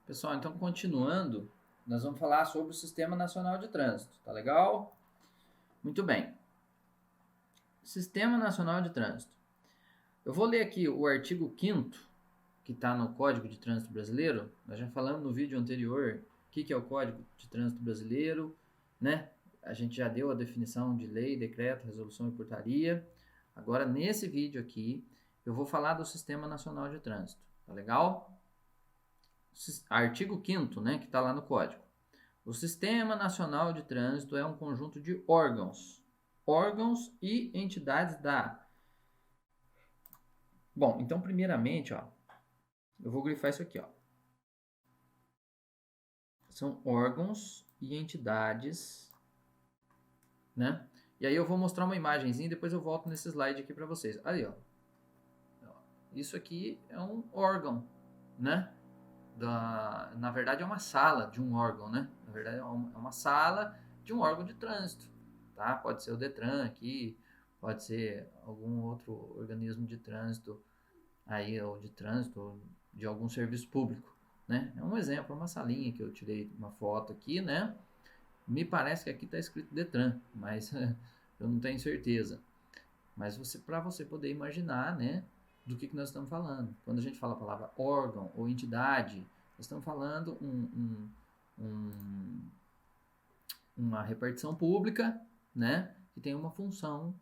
Pessoal, então continuando, nós vamos falar sobre o Sistema Nacional de Trânsito, tá legal? Muito bem. Sistema Nacional de Trânsito. Eu vou ler aqui o artigo 5º, que está no Código de Trânsito Brasileiro. Nós já falamos no vídeo anterior o que é o Código de Trânsito Brasileiro, né? A gente já deu a definição de lei, decreto, resolução e portaria. Agora, nesse vídeo aqui, eu vou falar do Sistema Nacional de Trânsito, tá legal? Artigo 5º, né, que está lá no Código. O Sistema Nacional de Trânsito é um conjunto de órgãos e entidades da... Bom, então primeiramente, ó, eu vou grifar isso aqui, ó. São órgãos e entidades, né? E aí eu vou mostrar uma imagenzinha e depois eu volto nesse slide aqui para vocês. Aí, ó. Isso aqui é um órgão, né? Na verdade é uma sala de um órgão, né? Na verdade é uma sala de um órgão de trânsito, tá? Pode ser o Detran aqui, pode ser algum outro organismo de trânsito aí, ou de trânsito, ou de algum serviço público, né? É um exemplo, uma salinha que eu tirei uma foto aqui, né? Me parece que aqui está escrito Detran, mas eu não tenho certeza. Mas para você poder imaginar, né, do que nós estamos falando. Quando a gente fala a palavra órgão ou entidade, nós estamos falando uma repartição pública, né, que tem uma função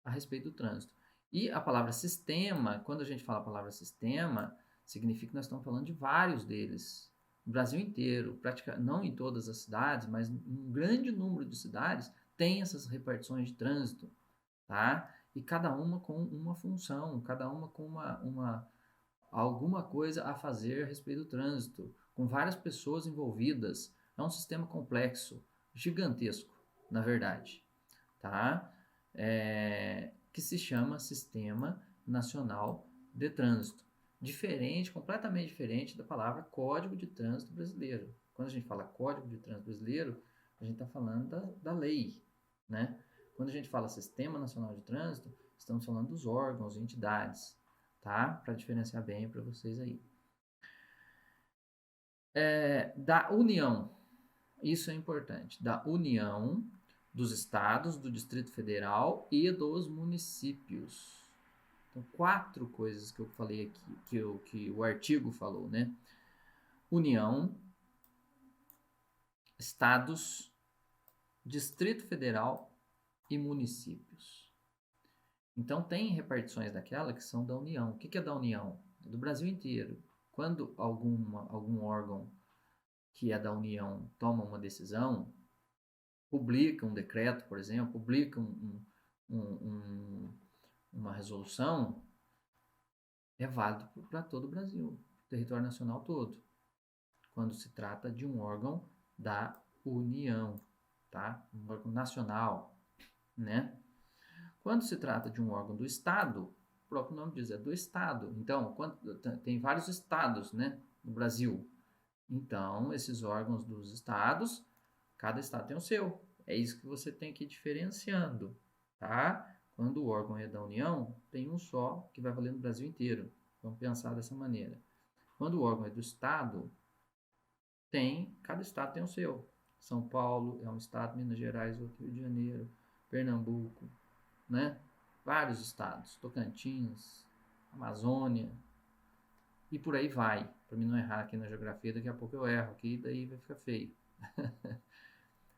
a respeito do trânsito. E a palavra sistema, quando a gente fala a palavra sistema, significa que nós estamos falando de vários deles. No Brasil inteiro, não em todas as cidades, mas um grande número de cidades tem essas repartições de trânsito, tá? E cada uma com uma função, cada uma com alguma coisa a fazer a respeito do trânsito, com várias pessoas envolvidas. É um sistema complexo, gigantesco, na verdade, tá? Que se chama Sistema Nacional de Trânsito. Diferente, completamente diferente da palavra Código de Trânsito Brasileiro. Quando a gente fala Código de Trânsito Brasileiro, a gente está falando da lei, né? Quando a gente fala Sistema Nacional de Trânsito, estamos falando dos órgãos e entidades, tá? Para diferenciar bem para vocês aí. Da União, isso é importante, da União, dos estados, do Distrito Federal e dos municípios. Então, 4 coisas que eu falei aqui, que o artigo falou, né? União, estados, Distrito Federal e municípios. Então, tem repartições daquela que são da União. O que é da União? É do Brasil inteiro. Quando algum órgão que é da União toma uma decisão, publica um decreto, por exemplo, publica uma resolução, é válido para todo o Brasil, território nacional todo, quando se trata de um órgão da União, tá? Um órgão nacional, né? Quando se trata de um órgão do Estado, o próprio nome diz, é do Estado. Então, tem vários estados, né, no Brasil. Então, esses órgãos dos estados, cada estado tem o seu. É isso que você tem que ir diferenciando, tá? Quando o órgão é da União, tem um só que vai valer no Brasil inteiro. Vamos pensar dessa maneira. Quando o órgão é do estado, cada estado tem o seu. São Paulo é um estado, Minas Gerais, outro, Rio de Janeiro, Pernambuco, né? Vários estados, Tocantins, Amazônia, e por aí vai. Para mim não errar aqui na geografia, daqui a pouco eu erro aqui, daí vai ficar feio.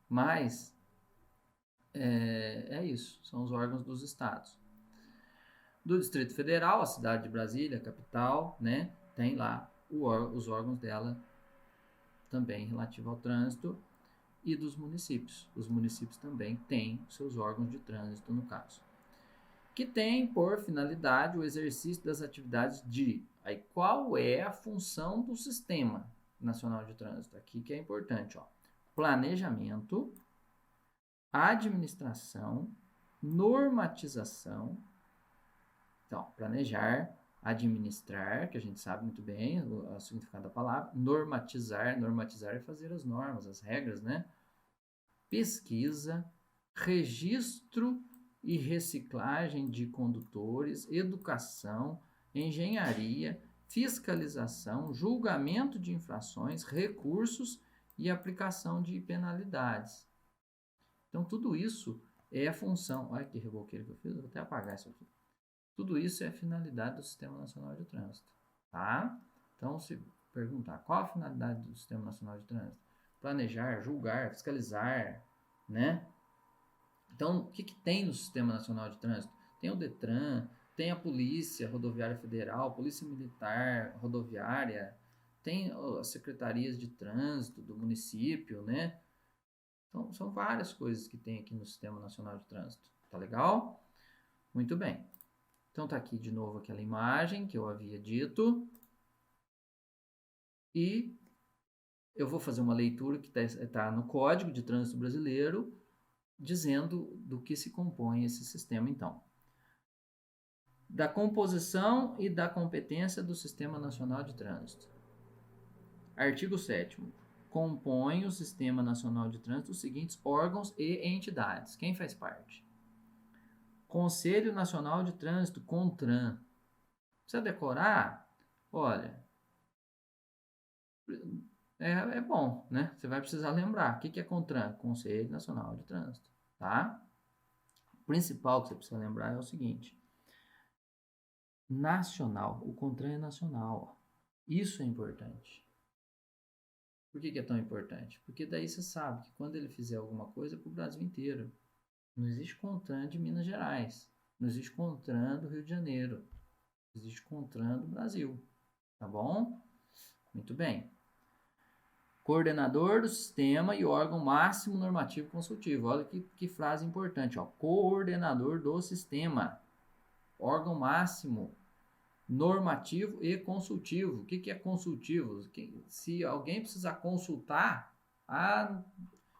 Mas é isso, são os órgãos dos estados. Do Distrito Federal, a cidade de Brasília, a capital, né, tem lá os órgãos dela também relativo ao trânsito, e dos municípios. Os municípios também têm seus órgãos de trânsito, no caso, que tem por finalidade o exercício das atividades de... Aí, qual é a função do Sistema Nacional de Trânsito? Aqui que é importante, ó. Planejamento, administração, normatização. Então, planejar, administrar, que a gente sabe muito bem o significado da palavra. Normatizar é fazer as normas, as regras, né? Pesquisa, registro e reciclagem de condutores, educação, engenharia, fiscalização, julgamento de infrações, recursos e aplicação de penalidades. Então, tudo isso é a função... Olha que reboqueiro que eu fiz, vou até apagar isso aqui. Tudo isso é a finalidade do Sistema Nacional de Trânsito, tá? Então, se perguntar qual a finalidade do Sistema Nacional de Trânsito? Planejar, julgar, fiscalizar, né? Então, o que tem no Sistema Nacional de Trânsito? Tem o DETRAN, tem a Polícia Rodoviária Federal, Polícia Militar Rodoviária, tem as secretarias de trânsito do município, né? Então, são várias coisas que tem aqui no Sistema Nacional de Trânsito. Tá legal? Muito bem. Então, tá aqui de novo aquela imagem que eu havia dito. E eu vou fazer uma leitura que está no Código de Trânsito Brasileiro, dizendo do que se compõe esse sistema, então. Da composição e da competência do Sistema Nacional de Trânsito. Artigo 7º. Compõe o Sistema Nacional de Trânsito os seguintes órgãos e entidades. Quem faz parte? Conselho Nacional de Trânsito, CONTRAN. Precisa decorar? Olha, é bom, né? Você vai precisar lembrar. O que é CONTRAN? Conselho Nacional de Trânsito, tá? O principal que você precisa lembrar é o seguinte. Nacional. O CONTRAN é nacional. Isso é importante. Por que é tão importante? Porque daí você sabe que quando ele fizer alguma coisa é para o Brasil inteiro. Não existe CONTRAN de Minas Gerais. Não existe CONTRAN do Rio de Janeiro. Existe CONTRAN do Brasil. Tá bom? Muito bem. Coordenador do sistema e órgão máximo normativo consultivo. Olha que frase importante. Ó. Coordenador do sistema. Órgão máximo normativo e consultivo. O que é consultivo? Se alguém precisar consultar,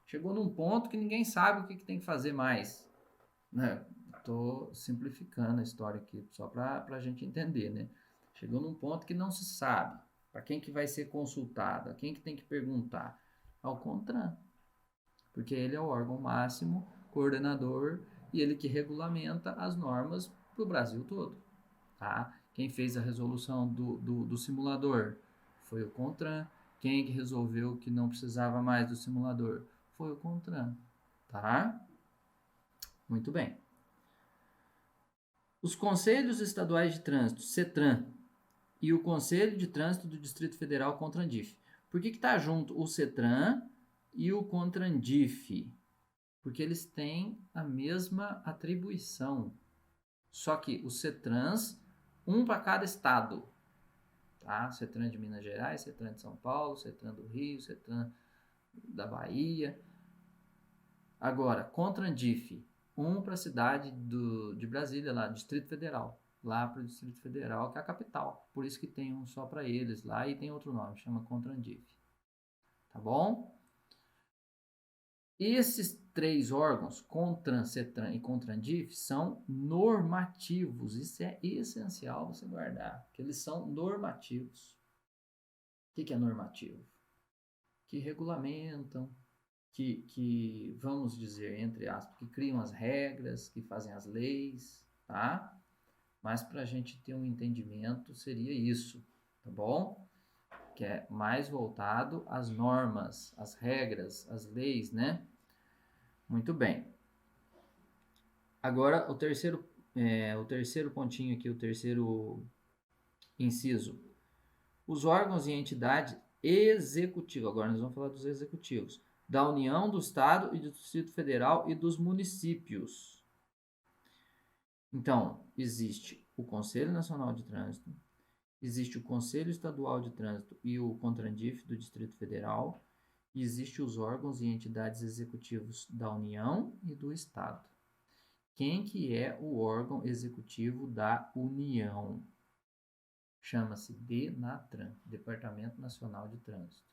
chegou num ponto que ninguém sabe o que tem que fazer mais. Estou simplificando a história aqui, só para a gente entender, né? Chegou num ponto que não se sabe para quem que vai ser consultado, a quem que tem que perguntar. Ao CONTRAN, porque ele é o órgão máximo, coordenador, e ele que regulamenta as normas para o Brasil todo, tá? Quem fez a resolução do simulador foi o CONTRAN. Quem que resolveu que não precisava mais do simulador foi o CONTRAN, tá? Muito bem. Os Conselhos Estaduais de Trânsito, CETRAN, e o Conselho de Trânsito do Distrito Federal, CONTRANDIF. Por que está junto o CETRAN e o CONTRANDIF? Porque eles têm a mesma atribuição. Só que os CETRANs, um para cada estado. Tá? CETRAN de Minas Gerais, CETRAN de São Paulo, CETRAN do Rio, CETRAN da Bahia. Agora, CONTRANDIF, um para a cidade de Brasília, lá, Distrito Federal. Lá para o Distrito Federal, que é a capital. Por isso que tem um só para eles lá e tem outro nome, chama CONTRANDIF. Tá bom? Esses três órgãos, CONTRAN, CETRAN e CONTRANDIF, são normativos. Isso é essencial você guardar, porque eles são normativos. O que é normativo? Que regulamentam, que vamos dizer, entre aspas, que criam as regras, que fazem as leis, tá? Mas para a gente ter um entendimento seria isso, tá bom? Que é mais voltado às normas, às regras, às leis, né? Muito bem. Agora o terceiro pontinho aqui, o terceiro inciso. Os órgãos e entidades executivas, agora nós vamos falar dos executivos, da União, do Estado e do Distrito Federal e dos municípios. Então, existe o Conselho Nacional de Trânsito, existe o Conselho Estadual de Trânsito e o CONTRANDIF do Distrito Federal, e existe os órgãos e entidades executivos da União e do Estado. Quem que é o órgão executivo da União? Chama-se DENATRAN, Departamento Nacional de Trânsito.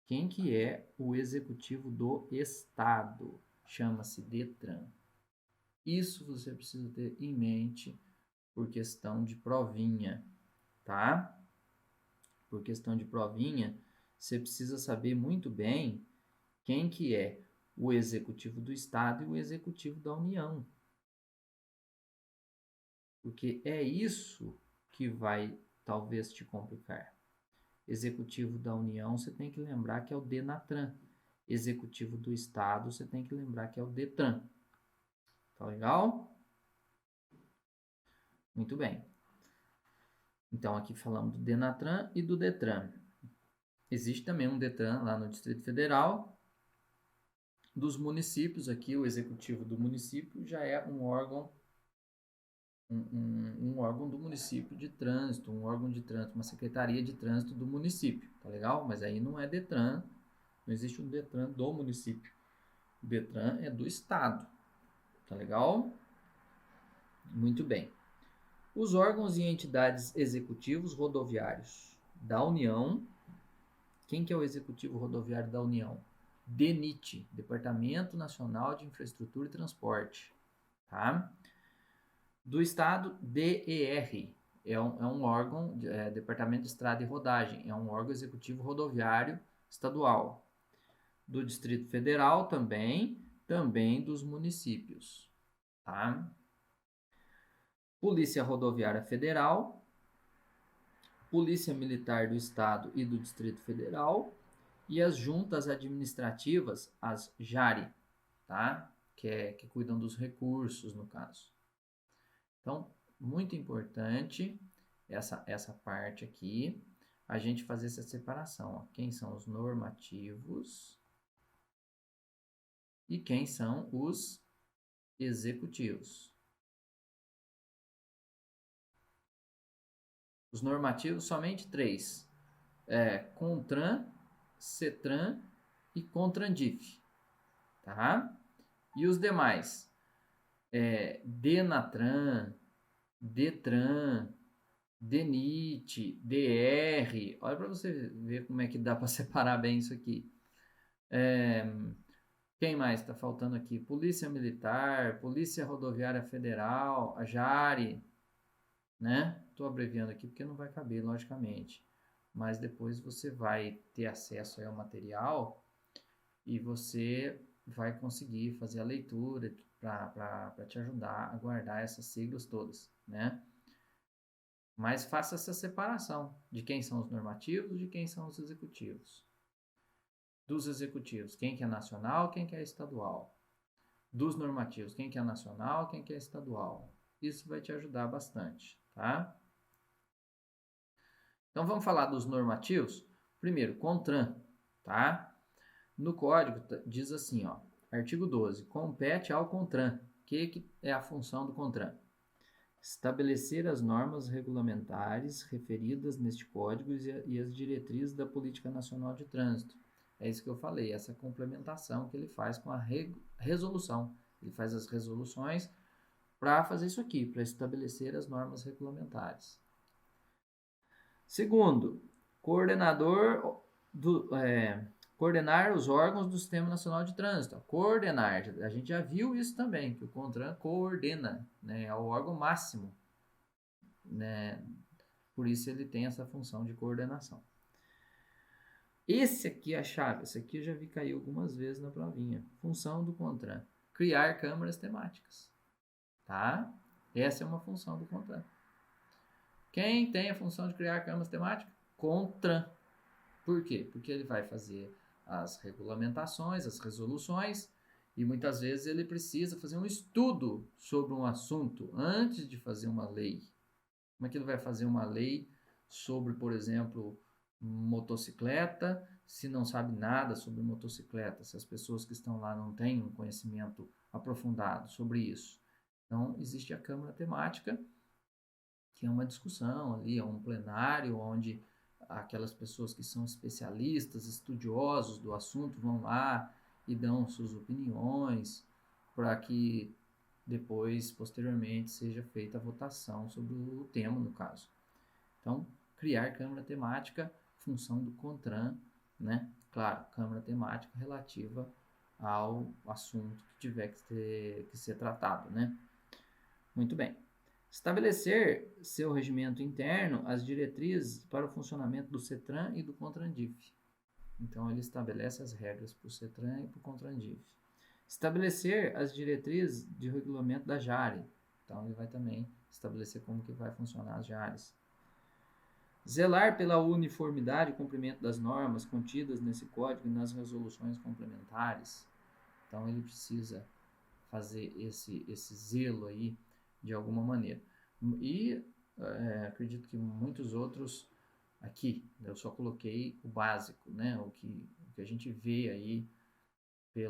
Quem que é o executivo do Estado? Chama-se DETRAN. Isso você precisa ter em mente por questão de provinha, tá? Por questão de provinha, você precisa saber muito bem quem que é o executivo do Estado e o executivo da União. Porque é isso que vai talvez te complicar. Executivo da União, você tem que lembrar que é o DENATRAN. Executivo do Estado, você tem que lembrar que é o DETRAN. Tá legal? Muito bem. Então, aqui falamos do DENATRAN e do DETRAN. Existe também um DETRAN lá no Distrito Federal. Dos municípios, aqui o executivo do município já é um órgão do município de trânsito, um órgão de trânsito, uma secretaria de trânsito do município, tá legal? Mas aí não é DETRAN, não existe um DETRAN do município. O DETRAN é do estado, tá legal? Muito bem. Os órgãos e entidades executivos rodoviários da União. Quem que é o executivo rodoviário da União? DENIT, Departamento Nacional de Infraestrutura e Transporte, tá? Do Estado, DER, é um órgão, Departamento de Estrada e Rodagem, é um órgão executivo rodoviário estadual. Do Distrito Federal também dos municípios, tá? Polícia Rodoviária Federal, Polícia Militar do Estado e do Distrito Federal e as juntas administrativas, as JARI, tá? Que cuidam dos recursos, no caso. Então, muito importante essa parte aqui, a gente fazer essa separação. Ó. Quem são os normativos e quem são os executivos. Os normativos, somente 3. CONTRAN, CETRAN e CONTRANDIF. Tá? E os demais? DENATRAN, DETRAN, DENIT, DR. Olha para você ver como é que dá para separar bem isso aqui. Quem mais está faltando aqui? Polícia Militar, Polícia Rodoviária Federal, a JARI, né? Estou abreviando aqui porque não vai caber, logicamente. Mas depois você vai ter acesso ao material e você vai conseguir fazer a leitura para te ajudar a guardar essas siglas todas, né? Mas faça essa separação de quem são os normativos e de quem são os executivos. Dos executivos, quem que é nacional, quem que é estadual. Dos normativos, quem que é nacional, quem que é estadual. Isso vai te ajudar bastante, tá? Então vamos falar dos normativos. Primeiro, CONTRAN, tá? No código diz assim, ó, artigo 12, compete ao CONTRAN. O que é a função do CONTRAN? Estabelecer as normas regulamentares referidas neste código e as diretrizes da Política Nacional de Trânsito. É isso que eu falei, essa complementação que ele faz com a resolução. Ele faz as resoluções para fazer isso aqui, para estabelecer as normas regulamentares. Segundo, coordenar os órgãos do Sistema Nacional de Trânsito. Coordenar, a gente já viu isso também, que o CONTRAN coordena, né, é o órgão máximo, né, por isso ele tem essa função de coordenação. Esse aqui é a chave, esse aqui eu já vi cair algumas vezes na provinha. Função do CONTRAN, criar câmaras temáticas, tá? Essa é uma função do CONTRAN. Quem tem a função de criar câmaras temáticas? CONTRAN. Por quê? Porque ele vai fazer as regulamentações, as resoluções, e muitas vezes ele precisa fazer um estudo sobre um assunto antes de fazer uma lei. Como é que ele vai fazer uma lei sobre, por exemplo, motocicleta, se não sabe nada sobre motocicleta, se as pessoas que estão lá não têm um conhecimento aprofundado sobre isso? Então, existe a Câmara Temática, que é uma discussão ali, é um plenário onde aquelas pessoas que são especialistas, estudiosos do assunto vão lá e dão suas opiniões para que depois, posteriormente, seja feita a votação sobre o tema, no caso. Então, criar câmara temática, função do CONTRAN, né? Claro, câmara temática relativa ao assunto que tiver que ser tratado, né? Muito bem. Estabelecer seu regimento interno as diretrizes para o funcionamento do CETRAN e do CONTRANDIF. Então, ele estabelece as regras para o CETRAN e para o CONTRANDIF. Estabelecer as diretrizes de regulamento da JARI. Então, ele vai também estabelecer como que vai funcionar as JARIs. Zelar pela uniformidade e cumprimento das normas contidas nesse código e nas resoluções complementares. Então, ele precisa fazer esse zelo aí de alguma maneira. E acredito que muitos outros aqui, eu só coloquei o básico, né? O que a gente vê aí que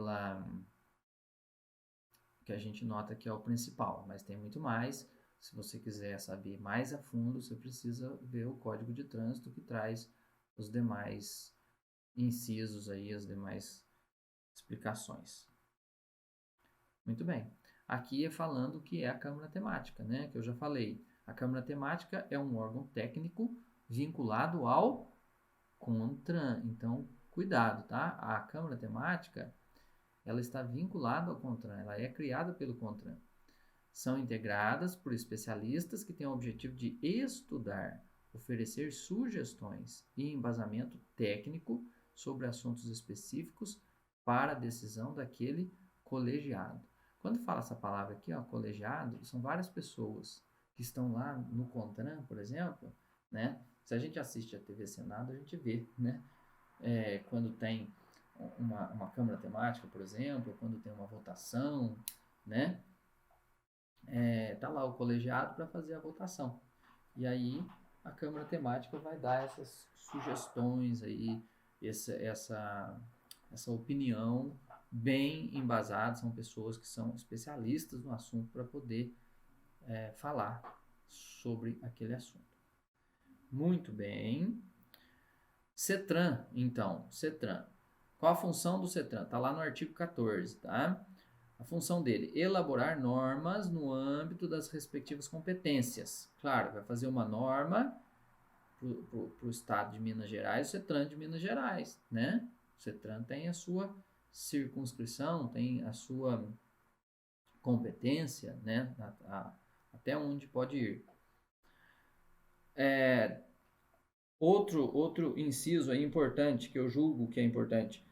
a gente nota que é o principal, mas tem muito mais. Se você quiser saber mais a fundo, você precisa ver o Código de Trânsito, que traz os demais incisos aí, as demais explicações. Muito bem. Aqui é falando que é a Câmara Temática, né? Que eu já falei. A Câmara Temática é um órgão técnico vinculado ao CONTRAN. Então, cuidado, tá? A Câmara Temática, ela está vinculada ao CONTRAN, ela é criada pelo CONTRAN. São integradas por especialistas que têm o objetivo de estudar, oferecer sugestões e embasamento técnico sobre assuntos específicos para a decisão daquele colegiado. Quando fala essa palavra aqui, ó, colegiado, são várias pessoas que estão lá no CONTRAN, por exemplo, né? Se a gente assiste a TV Senado, a gente vê, né? Quando tem uma câmara temática, por exemplo, quando tem uma votação, né? Tá lá o colegiado para fazer a votação. E aí a câmara temática vai dar essas sugestões aí, essa opinião bem embasada. São pessoas que são especialistas no assunto para poder falar sobre aquele assunto. Muito bem. CETRAN, então, CETRAN. Qual a função do CETRAN? Está lá no artigo 14, tá? A função dele, elaborar normas no âmbito das respectivas competências. Claro, vai fazer uma norma para o estado de Minas Gerais, o CETRAN de Minas Gerais, né? O CETRAN tem a sua circunscrição, tem a sua competência, né? Até onde pode ir. Outro inciso aí importante, que eu julgo que é importante.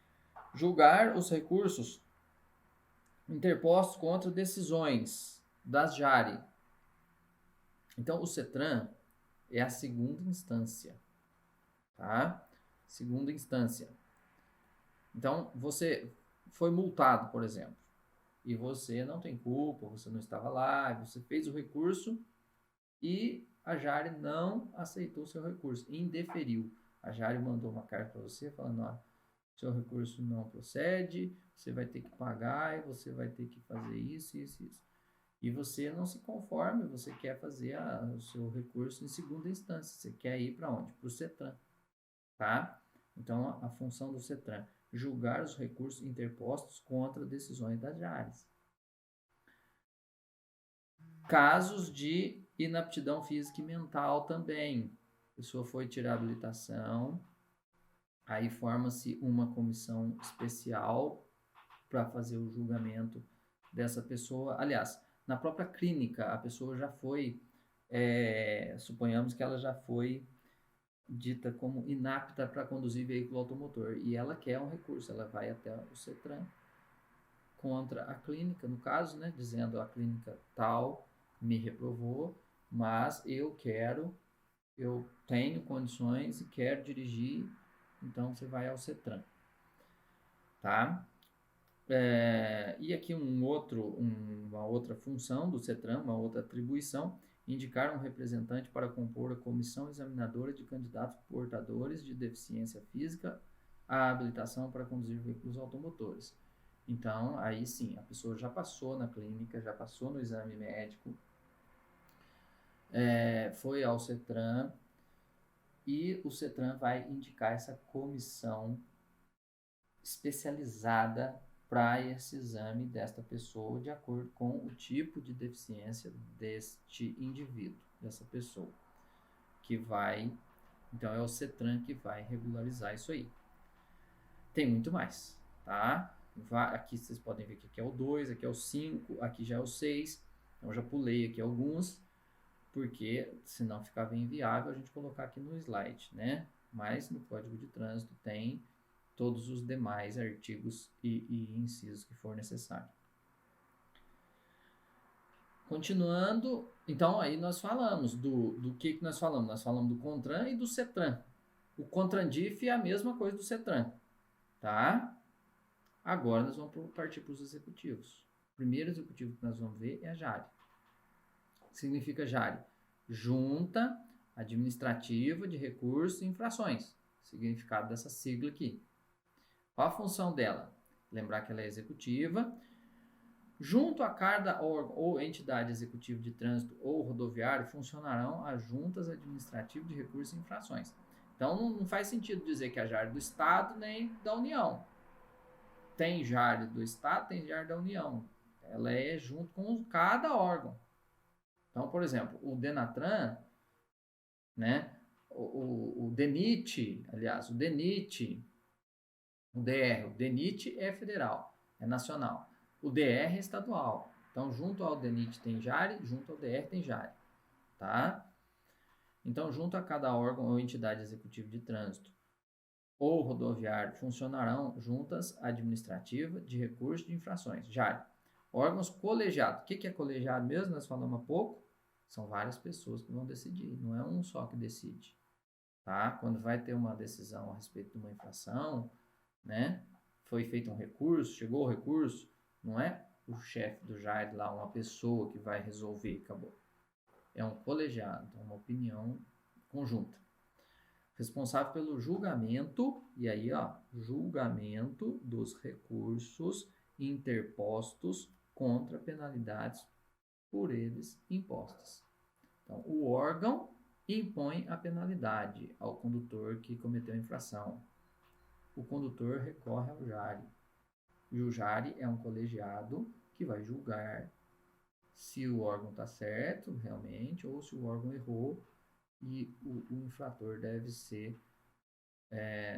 Julgar os recursos interpostos contra decisões das JARE. Então, o CETRAN é a segunda instância, tá? Segunda instância. Então, você foi multado, por exemplo, e você não tem culpa, você não estava lá, você fez o recurso e a JARE não aceitou o seu recurso, indeferiu. A JARE mandou uma carta para você falando, ó, seu recurso não procede, você vai ter que pagar e você vai ter que fazer isso, isso, isso. E você não se conforma, você quer fazer o seu recurso em segunda instância. Você quer ir para onde? Para o CETRAN, tá? Então, a função do CETRAN, julgar os recursos interpostos contra decisões das JARES. Casos de inaptidão física e mental também. A pessoa foi tirar a habilitação, aí forma-se uma comissão especial para fazer o julgamento dessa pessoa. Aliás, na própria clínica, a pessoa já foi, suponhamos que ela já foi dita como inapta para conduzir veículo automotor e ela quer um recurso, ela vai até o CETRAN contra a clínica, no caso, né, dizendo a clínica tal me reprovou, mas eu tenho condições e quero dirigir, então você vai ao CETRAN, tá? E aqui uma outra função do CETRAN, uma outra atribuição, indicar um representante para compor a comissão examinadora de candidatos portadores de deficiência física à habilitação para conduzir veículos automotores. Então, aí sim, a pessoa já passou na clínica, já passou no exame médico, foi ao CETRAN e o CETRAN vai indicar essa comissão especializada para esse exame desta pessoa de acordo com o tipo de deficiência deste indivíduo, dessa pessoa, que vai, então é o CETRAN que vai regularizar isso aí. Tem muito mais, tá? Aqui vocês podem ver que aqui é o 2, aqui é o 5, aqui já é o 6, então eu já pulei aqui alguns, porque senão ficava inviável a gente colocar aqui no slide, né? Mas no Código de Trânsito tem todos os demais artigos e incisos que for necessário. Continuando, então aí nós falamos do que nós falamos? Nós falamos do CONTRAN e do CETRAN. O CONTRANDIF é a mesma coisa do CETRAN, tá? Agora nós vamos partir para os executivos. O primeiro executivo que nós vamos ver é a JARE. O que significa JARE? Junta Administrativa de Recursos e Infrações. Significado dessa sigla aqui. Qual a função dela? Lembrar que ela é executiva. Junto a cada órgão ou entidade executiva de trânsito ou rodoviário funcionarão as juntas administrativas de recursos e infrações. Então não faz sentido dizer que a JARE do Estado nem da União. Tem JARE do Estado, tem JARE da União. Ela é junto com cada órgão. Então, por exemplo, o DENATRAN, né? O DENIT, aliás, o DENIT, o DR, o DENIT é federal, é nacional. O DR é estadual. Então, junto ao DENIT tem JARE, junto ao DR tem JARE, tá? Então, junto a cada órgão ou entidade executiva de trânsito ou rodoviário funcionarão juntas administrativas de recursos de infrações, JARE. Órgãos colegiados. O que é colegiado mesmo? Nós falamos há pouco. São várias pessoas que vão decidir, não é um só que decide, tá? Quando vai ter uma decisão a respeito de uma infração, né? Foi feito um recurso, chegou o recurso, não é o chefe do JARE lá, uma pessoa que vai resolver, acabou. É um colegiado, uma opinião conjunta. Responsável pelo julgamento, e aí, ó, julgamento dos recursos interpostos contra penalidades por eles impostas. Então, o órgão impõe a penalidade ao condutor que cometeu a infração. O condutor recorre ao JARE. E o JARE é um colegiado que vai julgar se o órgão está certo, realmente, ou se o órgão errou e o infrator deve ser,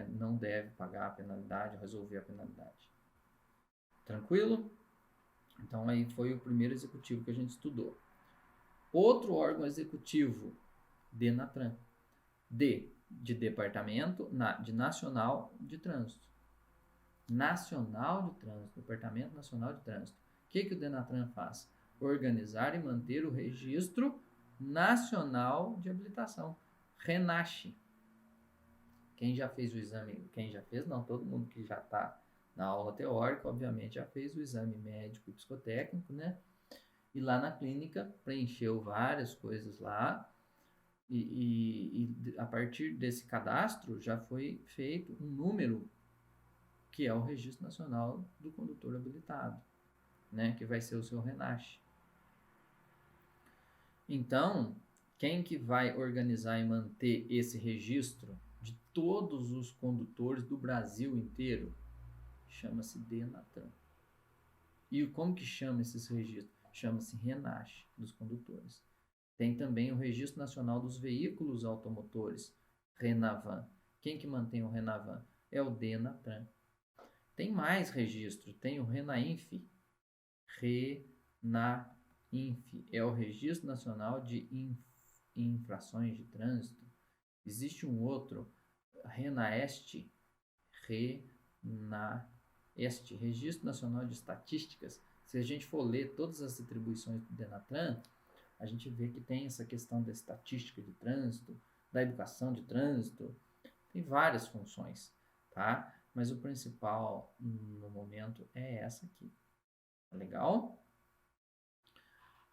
não deve pagar a penalidade, resolver a penalidade. Tranquilo? Então, aí foi o primeiro executivo que a gente estudou. Outro órgão executivo, DENATRAN. D, de Departamento de Nacional de Trânsito. Nacional de Trânsito, Departamento Nacional de Trânsito. O que o DENATRAN faz? Organizar e manter o Registro Nacional de Habilitação, RENACH. Quem já fez o exame, quem já fez, não, todo mundo que já está na aula teórica, obviamente, já fez o exame médico e psicotécnico, né? E lá na clínica preencheu várias coisas lá e a partir desse cadastro já foi feito um número que é o Registro Nacional do Condutor Habilitado, né? Que vai ser o seu RENACH. Então, quem que vai organizar e manter esse registro de todos os condutores do Brasil inteiro? Chama-se DENATRAN. E como que chama esses registros? Chama-se RENACH dos condutores. Tem também o Registro Nacional dos Veículos Automotores, RENAVAN. Quem que mantém o RENAVAN? É o DENATRAN. Tem mais registro, tem o RENAINF. RENAINF é o Registro Nacional de Infrações de Trânsito. Existe um outro, RENAEST, Registro Nacional de Estatísticas. Se a gente for ler todas as atribuições do DENATRAN, a gente vê que tem essa questão da estatística de trânsito, da educação de trânsito, tem várias funções, tá? Mas o principal no momento é essa aqui. Tá legal?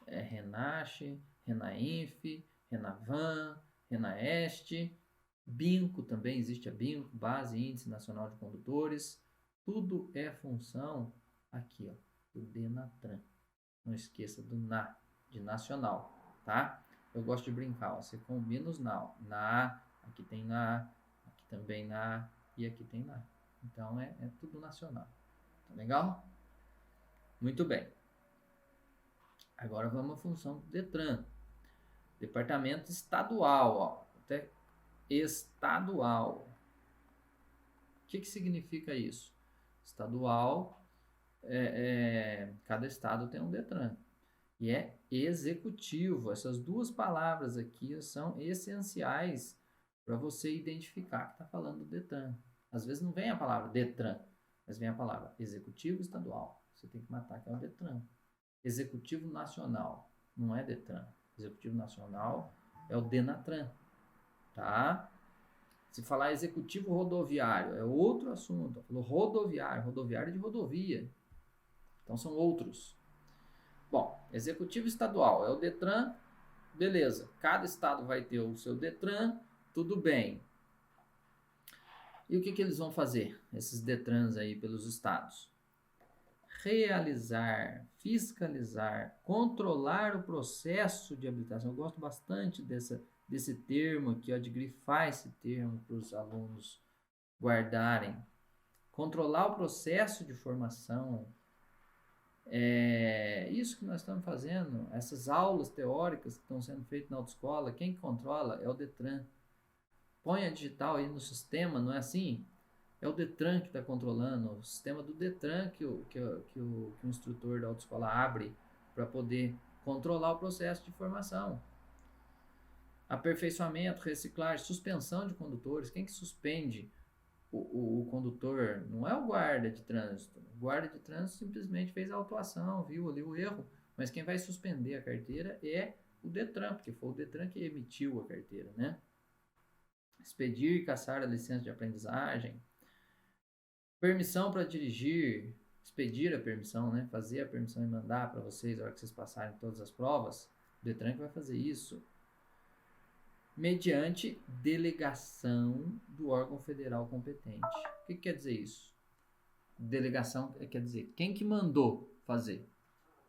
É RENACH, RENAINF, RENAVAN, RENAEST, BINCO também, existe a BINCO, Base Índice Nacional de Condutores. Tudo é função aqui, ó, do DENATRAN. Não esqueça do NA, de nacional, tá? Eu gosto de brincar, ó, você combina os na, aqui tem na, aqui também na, e aqui tem na. Então, é tudo nacional. Tá legal? Muito bem. Agora vamos à função do DETRAN. Departamento estadual, ó. Até estadual. O que significa isso? Estadual, cada estado tem um DETRAN. E é executivo. Essas duas palavras aqui são essenciais para você identificar que está falando do DETRAN. Às vezes não vem a palavra DETRAN, mas vem a palavra executivo estadual. Você tem que matar que é o DETRAN. Executivo nacional. não é Detran. Executivo Nacional é o Denatran, tá? Se falar executivo rodoviário, é outro assunto. Falou rodoviário, rodoviário de rodovia. Então são outros. Bom, executivo estadual é o Detran, beleza. Cada estado vai ter o seu Detran, tudo bem. E o que eles vão fazer, esses Detrans aí pelos estados? Realizar, fiscalizar, controlar o processo de habilitação. Eu gosto bastante desse termo aqui, ó, de grifar esse termo para os alunos guardarem. Controlar o processo de formação. É isso que nós estamos fazendo. Essas aulas teóricas que estão sendo feitas na autoescola, quem controla é o Detran. Põe a digital aí no sistema, não é assim? É o Detran que está controlando, o sistema do Detran que o instrutor da autoescola abre para poder controlar o processo de formação. Aperfeiçoamento, reciclagem, suspensão de condutores. Quem que suspende o condutor? Não é o guarda de trânsito. O guarda de trânsito simplesmente fez a autuação, viu ali o erro. Mas quem vai suspender a carteira é o Detran, porque foi o Detran que emitiu a carteira, né? Expedir e cassar a licença de aprendizagem. Permissão para dirigir, expedir a permissão, né? Fazer a permissão e mandar para vocês na hora que vocês passarem todas as provas. O Detran que vai fazer isso. Mediante delegação do órgão federal competente. O que quer dizer isso? Delegação quer dizer quem que mandou fazer?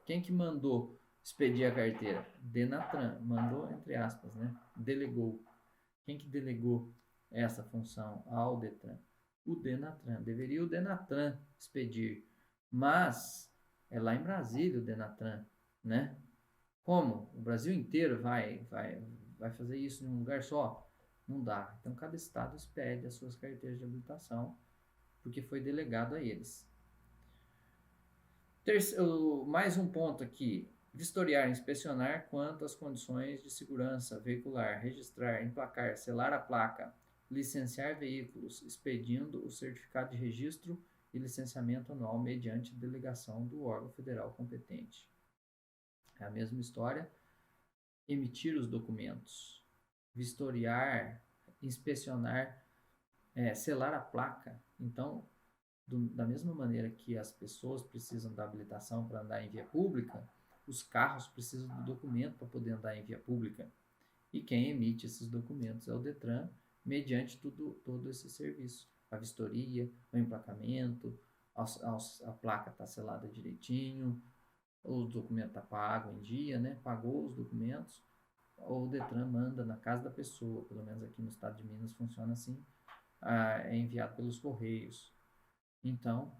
Quem que mandou expedir a carteira? Denatran. Mandou entre aspas, né? Delegou. Quem que delegou essa função ao Detran? O Denatran. Deveria o Denatran expedir. Mas é lá em Brasília o Denatran, né? Como? O Brasil inteiro vai fazer isso em um lugar só? Não dá. Então cada estado expede as suas carteiras de habilitação porque foi delegado a eles. Mais um ponto aqui. Vistoriar, inspecionar quanto às condições de segurança veicular, registrar, emplacar, selar a placa, licenciar veículos, expedindo o certificado de registro e licenciamento anual mediante delegação do órgão federal competente. É a mesma história. Emitir os documentos, vistoriar, inspecionar, selar a placa. Então, da mesma maneira que as pessoas precisam da habilitação para andar em via pública, os carros precisam do documento para poder andar em via pública. E quem emite esses documentos é o Detran, mediante todo esse serviço. A vistoria, o emplacamento, a placa está selada direitinho, o documento está pago em dia, né? Pagou os documentos, o Detran manda na casa da pessoa, pelo menos aqui no estado de Minas funciona assim, é enviado pelos correios. Então,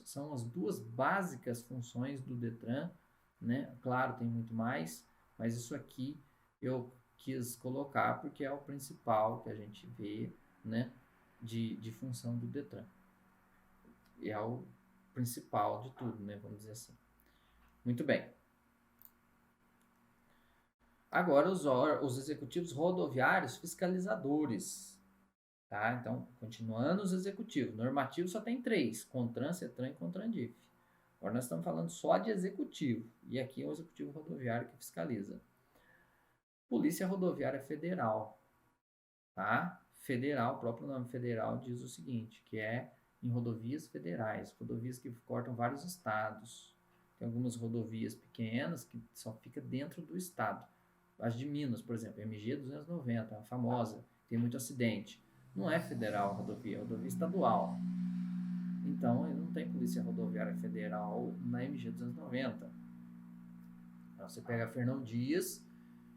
são as duas básicas funções do Detran, né? Claro, tem muito mais, mas isso aqui eu quis colocar porque é o principal que a gente vê, né, de função do Detran. E é o principal de tudo, né, vamos dizer assim. Muito bem. Agora, os executivos rodoviários fiscalizadores. Tá? Então, continuando os executivos. Normativo só tem 3: CONTRAN, CETRAN e CONTRANDIF. Agora nós estamos falando só de executivo. E aqui é o executivo rodoviário que fiscaliza. Polícia Rodoviária Federal. Tá? Federal, o próprio nome federal diz o seguinte, que é em rodovias federais, rodovias que cortam vários estados. Tem algumas rodovias pequenas que só fica dentro do estado. As de Minas, por exemplo, MG 290, a famosa, tem muito acidente. Não é federal a rodovia, é rodovia estadual. Então, não tem polícia rodoviária federal na MG 290. Então, você pega Fernão Dias,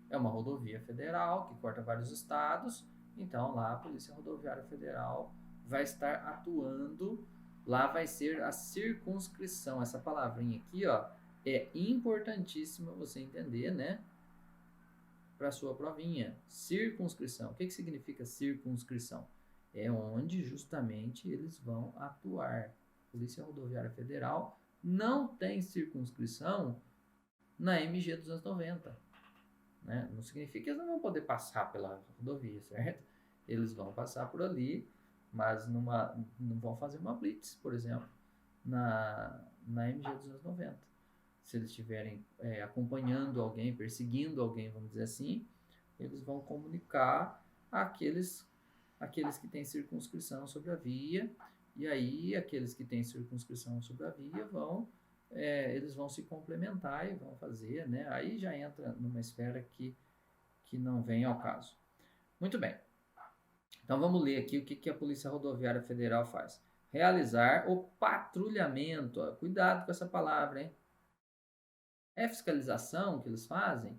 é uma rodovia federal que corta vários estados. Então, lá a Polícia Rodoviária Federal vai estar atuando. Lá vai ser a circunscrição. Essa palavrinha aqui, ó, é importantíssima você entender, né? Para a sua provinha. Circunscrição. O que significa circunscrição? É onde justamente eles vão atuar. Polícia Rodoviária Federal não tem circunscrição na MG 290. Né? Não significa que eles não vão poder passar pela rodovia, certo? Eles vão passar por ali, mas não vão fazer uma blitz, por exemplo, na MG 290. se eles estiverem acompanhando alguém, perseguindo alguém, vamos dizer assim, eles vão comunicar àqueles que têm circunscrição sobre a via, e aí aqueles que têm circunscrição sobre a via eles vão se complementar e vão fazer, né? Aí já entra numa esfera que não vem ao caso. Muito bem. Então vamos ler aqui o que a Polícia Rodoviária Federal faz. Realizar o patrulhamento. Ó, cuidado com essa palavra, hein? É fiscalização que eles fazem?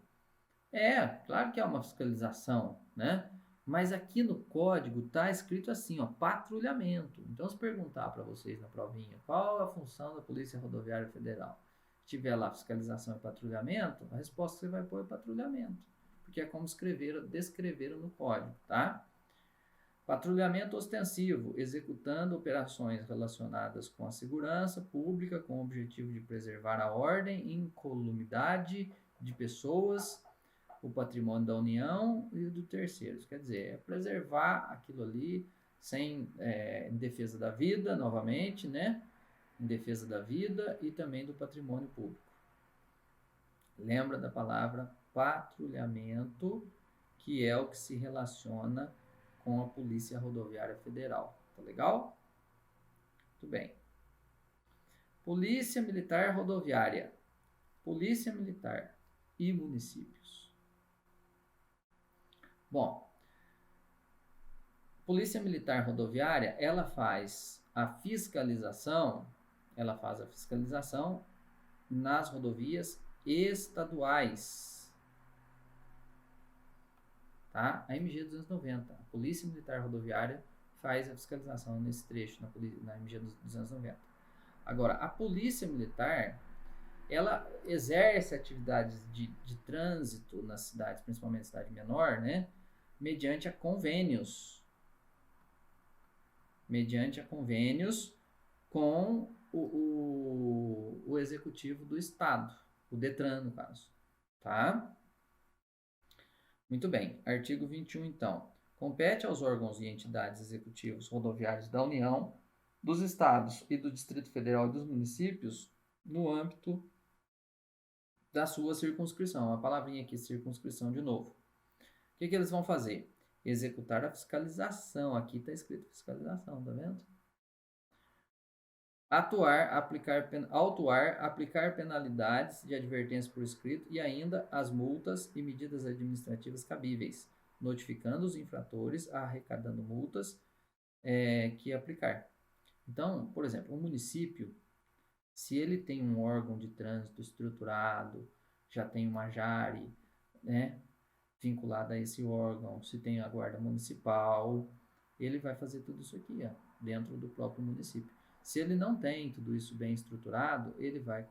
Claro que é uma fiscalização, né? Mas aqui no código está escrito assim, ó, patrulhamento. Então, se perguntar para vocês na provinha qual a função da Polícia Rodoviária Federal, se tiver lá fiscalização e patrulhamento, a resposta que você vai pôr é patrulhamento, porque é como descreveram no código, tá? Patrulhamento ostensivo, executando operações relacionadas com a segurança pública com o objetivo de preservar a ordem e incolumidade de pessoas, o patrimônio da União e o do terceiros. Quer dizer, é preservar aquilo ali em defesa da vida, novamente, né? Em defesa da vida e também do patrimônio público. Lembra da palavra patrulhamento, que é o que se relaciona com a Polícia Rodoviária Federal. Tá legal? Muito bem. Polícia Militar Rodoviária, Polícia Militar e municípios. Bom, Polícia Militar Rodoviária, ela faz a fiscalização nas rodovias estaduais. Tá? A MG 290, a Polícia Militar Rodoviária faz a fiscalização nesse trecho, na MG 290. Agora, a Polícia Militar, ela exerce atividades de trânsito nas cidades, principalmente cidade menor, né? Mediante a convênios com o executivo do estado, o DETRAN, no caso, tá? Muito bem, artigo 21, então. Compete aos órgãos e entidades executivos rodoviários da União, dos estados e do Distrito Federal e dos municípios, no âmbito da sua circunscrição. A palavrinha aqui, circunscrição, de novo. O que eles vão fazer? Executar a fiscalização. Aqui está escrito fiscalização, tá vendo? Autuar, aplicar penalidades de advertência por escrito e ainda as multas e medidas administrativas cabíveis, notificando os infratores, arrecadando multas que aplicar. Então, por exemplo, um município, se ele tem um órgão de trânsito estruturado, já tem uma JARE, né, vinculada a esse órgão, se tem a guarda municipal, ele vai fazer tudo isso aqui, ó, dentro do próprio município. Se ele não tem tudo isso bem estruturado, ele vai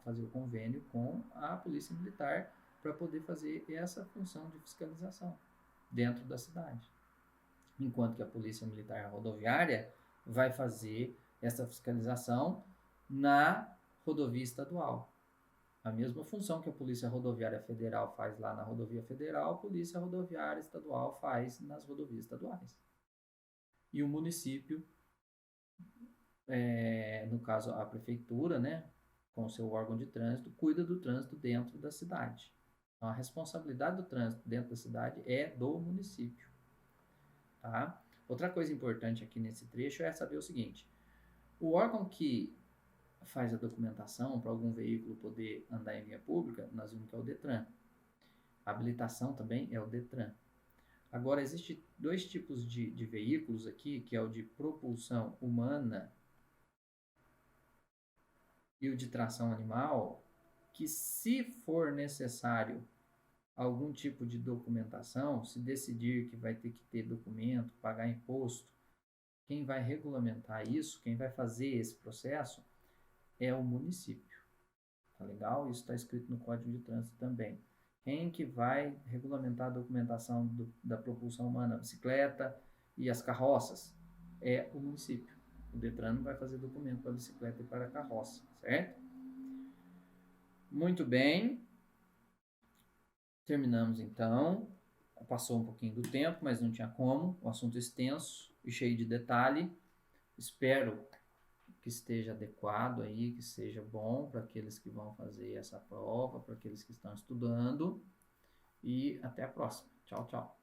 fazer o convênio com a Polícia Militar para poder fazer essa função de fiscalização dentro da cidade. Enquanto que a Polícia Militar Rodoviária vai fazer essa fiscalização na rodovia estadual. A mesma função que a Polícia Rodoviária Federal faz lá na rodovia federal, a Polícia Rodoviária Estadual faz nas rodovias estaduais. E o município, no caso a prefeitura, né, com o seu órgão de trânsito, cuida do trânsito dentro da cidade. Então, a responsabilidade do trânsito dentro da cidade é do município. Tá? Outra coisa importante aqui nesse trecho é saber o seguinte: o órgão que faz a documentação para algum veículo poder andar em via pública, nós vimos que é o DETRAN. A habilitação também é o DETRAN. Agora, existem dois tipos de veículos aqui, que é o de propulsão humana e o de tração animal, que se for necessário algum tipo de documentação, se decidir que vai ter que ter documento, pagar imposto, quem vai regulamentar isso, quem vai fazer esse processo, é o município. Tá legal? Isso está escrito no Código de Trânsito também. Quem que vai regulamentar a documentação da propulsão humana, bicicleta e as carroças? É o município. O DETRAN não vai fazer documento para bicicleta e para carroça, certo? Muito bem. Terminamos então. Passou um pouquinho do tempo, mas não tinha como. O assunto é extenso e cheio de detalhe. Espero que esteja adequado aí, que seja bom para aqueles que vão fazer essa prova, para aqueles que estão estudando. E até a próxima. Tchau, tchau.